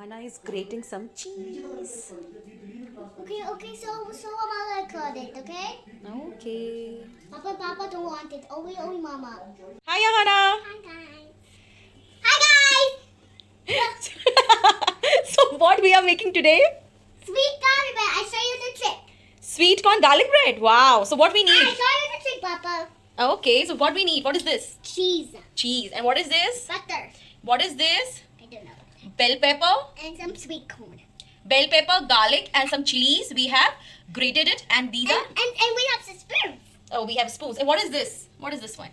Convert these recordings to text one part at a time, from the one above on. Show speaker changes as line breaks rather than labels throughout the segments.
Ahana is grating some cheese.
Okay, so I'm gonna cut it, okay?
Okay.
Papa don't want it. Only Mama.
Hi, Ahana.
Hi guys. Hi guys.
So, what we are making today?
Sweet garlic bread. I show you the trick.
Sweet corn garlic bread. Wow. So, what we
I
need?
show you the trick, Papa.
Okay. So, what we need? What is this?
Cheese,
Cheese. And what is this?
butter.
What is this?
I don't know.
Bell pepper.
And some sweet corn.
Bell pepper, garlic, and some chilies. We have grated it, and these are.
And we have some spoons.
Oh, we have spoons. And what is this? What is this one?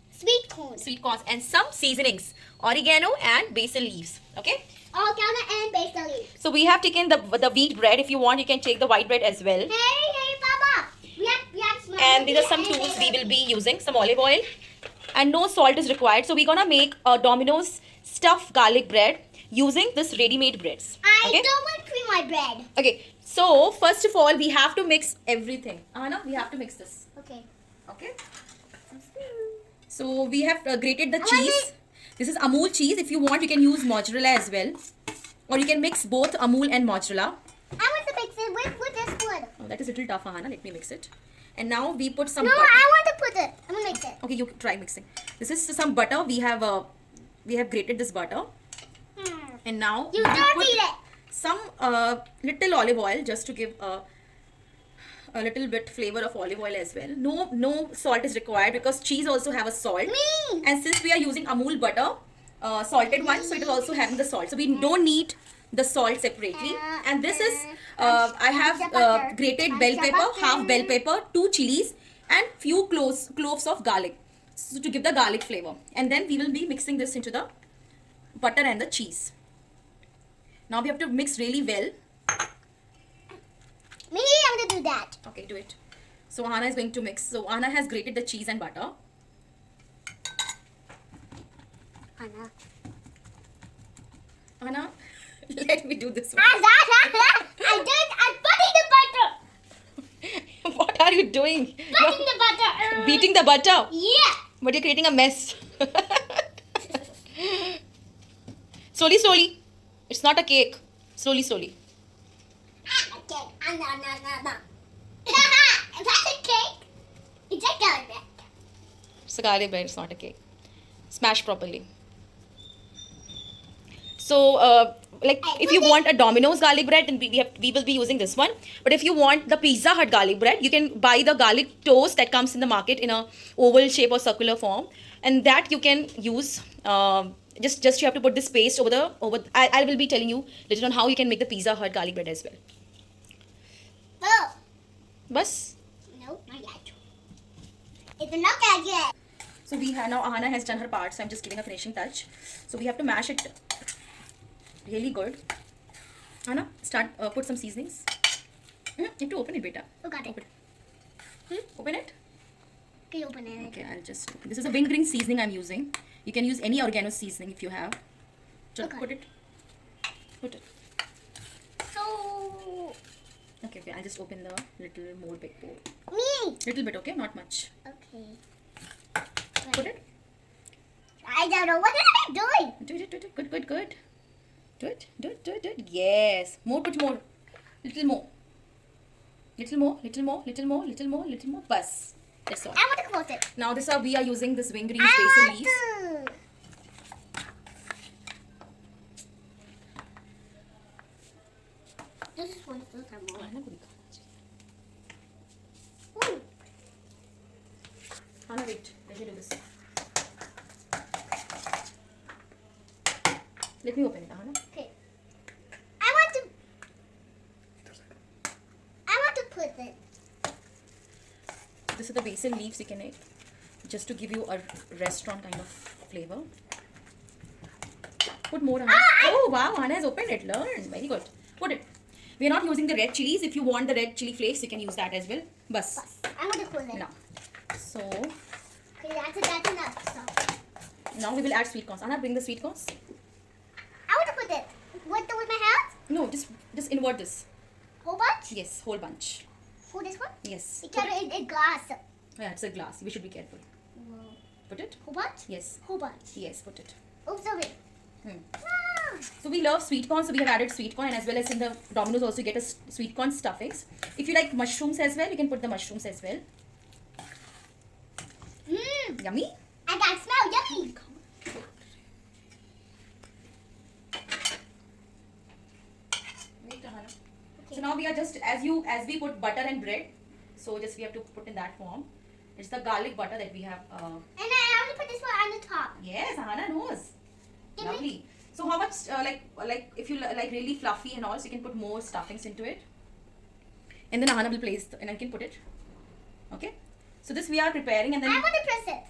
Sweet corn.
Sweet corns and some seasonings, oregano and basil leaves. Okay.
Oregano and basil leaves.
So we have taken the wheat bread. If you want, you can take the white bread as well.
Hey, Papa. We have some.
And these are some tools we will be using. Some olive oil, and no salt is required. So we're gonna make a Domino's stuffed garlic bread using this ready-made breads.
I
Okay.
don't want to cream my bread.
Okay. So first of all, we have to mix everything. Anna, we have to mix this.
Okay.
Okay. So we have grated the
I want
cheese. This is Amul cheese. If you want, you can use mozzarella as well. Or you can mix both Amul and mozzarella.
I want to mix it with this one.
Oh, that is a little tough, Hannah. Let me mix it. And now we put some
No,
butter.
I want to put it. I'm gonna mix it.
Okay, you try mixing. This is some butter. We have grated this butter. And now
You
we
don't
put
eat it.
some little olive oil just to give a little bit flavor of olive oil as well. No salt is required because cheese also have a salt.
Me.
And since we are using Amul butter, salted one, so it is also having the salt. So we don't need the salt separately. And this is, I have grated bell pepper, half bell pepper, 2 chilies and few cloves of garlic. So to give the garlic flavor. And then we will be mixing this into the butter and the cheese. Now we have to mix really well.
Me, I'm gonna do that.
Okay, do it. So Anna is going to mix. So Anna has grated the cheese and butter.
Anna.
Anna, let me do this one.
I'm putting the butter.
What are you doing?
Putting the butter.
You're beating the butter.
Yeah.
But you're creating a mess. Slowly, slowly. It's not a cake. Slowly, slowly.
Okay. No. Is that a cake? It's a garlic.
It's a garlic bread. It's not a cake. Smash properly. So, like, if you want a Domino's garlic bread, then we will be using this one. But if you want the Pizza Hut garlic bread, you can buy the garlic toast that comes in the market in a oval shape or circular form, and that you can use. Just you have to put this paste over. I will be telling you later on how you can make the Pizza Hut garlic bread as well.
Oh.
Bas.
No, not yet. It's not that yet.
So we have now Ahana has done her part, so I'm just giving a finishing touch. So we have to mash it really good. Ahana, start put some seasonings. You have to open it, beta.
Who got it?
Open it. Open it.
Can you open it?
Okay, I'll just. This is a wing green seasoning I'm using. You can use any oregano seasoning if you have. Just
Okay.
put it. Put it.
So,
Okay, I'll just open the little more big bowl.
me.
Little bit, okay, not much.
Okay.
Put it.
I don't know. What am I doing?
Do it. Good. Do it. Yes. More, put more. Little more. Little more. Bus. That's all.
I want to close it.
Now this we are using this wing greens
I
basil
want
leaves.
to. This is one filter more. Ooh.
Hannah, wait. Let me do this. Let me open it, Hannah.
Okay. I want to put it.
This is the basil leaves you can add just to give you a restaurant kind of flavor. Put more, Hannah. Oh wow, Hannah has opened it. Learn. Very good. Put it. We are not using the red chilies. If you want the red chili flakes, you can use that as well. Bus.
I want to close it.
Now. So
Okay, that's enough. So,
now we will add sweet corns. Anna, bring the sweet corns.
I want to put it with my hands.
No, just invert this.
Whole bunch.
Yes, whole bunch.
Who this one?
Yes.
It carry it glass.
Yeah, it's a glass. We should be careful. Put it.
Whole bunch.
Yes.
Whole bunch.
Yes, put it.
Oops, sorry.
Hmm.
No.
So we love sweet corn, so we have added sweet corn, and as well as in the Domino's also you get a sweet corn stuffings. If you like mushrooms as well, you can put the mushrooms as well. Yummy.
I can smell yummy.
Wait, Ahana. So now we are just as we put butter and bread. So just we have to put in that form. It's the garlic butter that we have.
And I only put this one on the top.
Yes, Ahana knows.
Give me-
Lovely. So how much like if you like really fluffy and all, so you can put more stuffings into it. And then Ahana will place and I can put it. Okay. So this we are preparing and then.
I want to press it.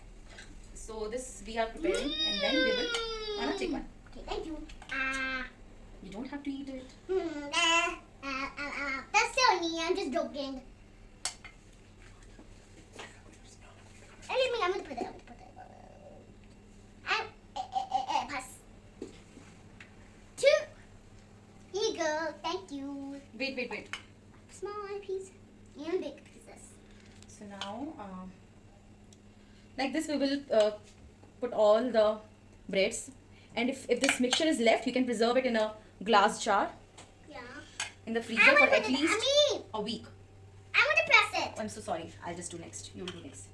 So this we are preparing and then we will. Ahana, take one.
Okay, thank you.
You don't have to eat it.
That's silly. I'm just joking. Leave me. I'm gonna put it. And pass. Two. Here you go. Thank you.
Wait.
Small piece and big pieces.
So now, like this, we will put all the breads, and if this mixture is left, you can preserve it in a glass jar
Yeah.
in the
I
freezer for
wanna
at
put it-
least
I mean,
a week.
I want to press it.
I'm so sorry. I'll just do next. You will do next.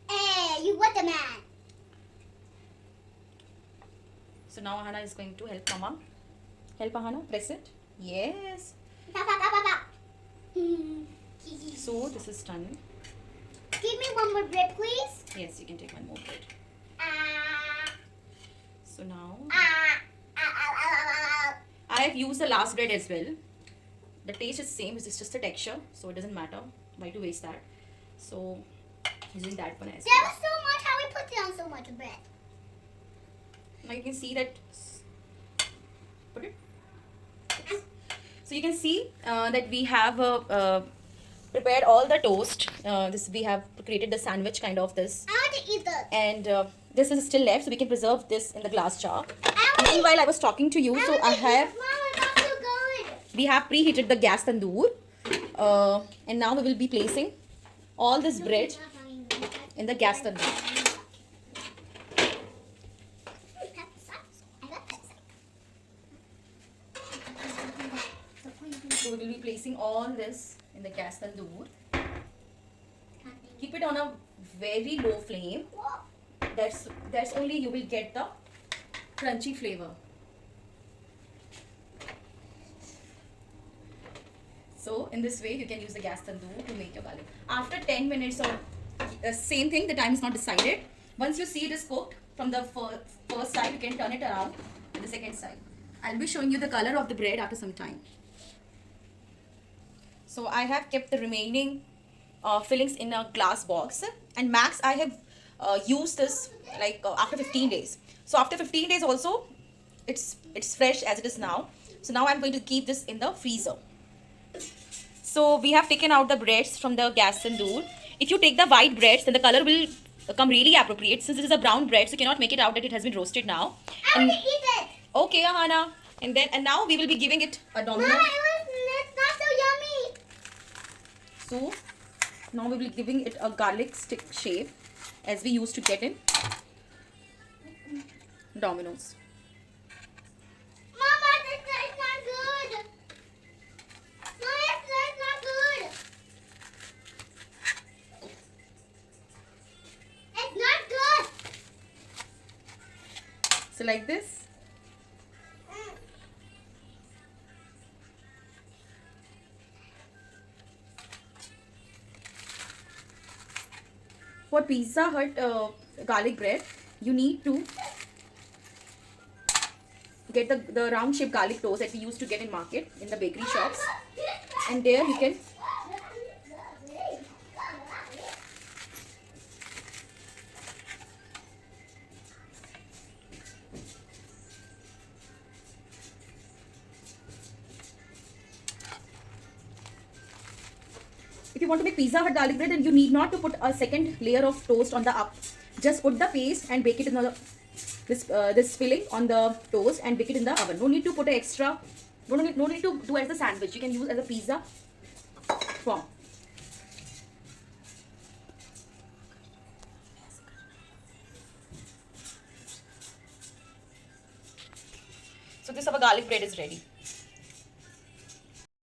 Hey, you what the man?
So now Ahana is going to help Mama. Help Ahana. Press it. Yes. So this is done.
Give me one more bread, please.
Yes, you can take one more bread.
Ah,
So now
ah, ah.
I have used the last bread as well. The taste is same. It's just a texture, so it doesn't matter. Why to waste that? So using that one as
There
well.
was so much. How we put down so much bread?
Now you can see that. Put it. So you can see that we have prepared all the toast. This we have created the sandwich kind of this,
I want to eat this.
and this is still left, so we can preserve this in the glass jar.
I want
Meanwhile, I was talking to you, so I have
Mom, it's not so good.
we have preheated the gas tandoor, and now we will be placing all this bread in the gas tandoor. So we will be placing all this in the gas tandoor. Keep it on a very low flame. That's only you will get the crunchy flavor. So in this way you can use the gas tandoor to make your garlic. After 10 minutes or same thing, the time is not decided. Once you see it is cooked from the first side, you can turn it around to the second side. I'll be showing you the color of the bread after some time. So I have kept the remaining fillings in a glass box, and max I have used this like after 15 days. So after 15 days also it's fresh as it is now. So now I'm going to keep this in the freezer. So we have taken out the breads from the gas tandoor. If you take the white breads, then the color will come really appropriate. Since this is a brown bread, so you cannot make it out that it has been roasted now.
I
And,
want to eat it.
okay, Ahana. And now we will be giving it a
Mom,
domino.
it's not so yummy.
So now we will be giving it a garlic stick shape as we used to get in Domino's.
Mama, it's not good. Mama, it's not good. It's not good.
So like this. For Pizza Hut garlic bread, you need to get the round shaped garlic toast that we used to get in market in the bakery shops, and there you can if you want to make Pizza Hut garlic bread, then you need not to put a second layer of toast on the up. Just put the paste and bake it in the this filling on the toast and bake it in the oven. No need to put an extra. No need to do as a sandwich. You can use as a pizza form. piece of a garlic bread is ready.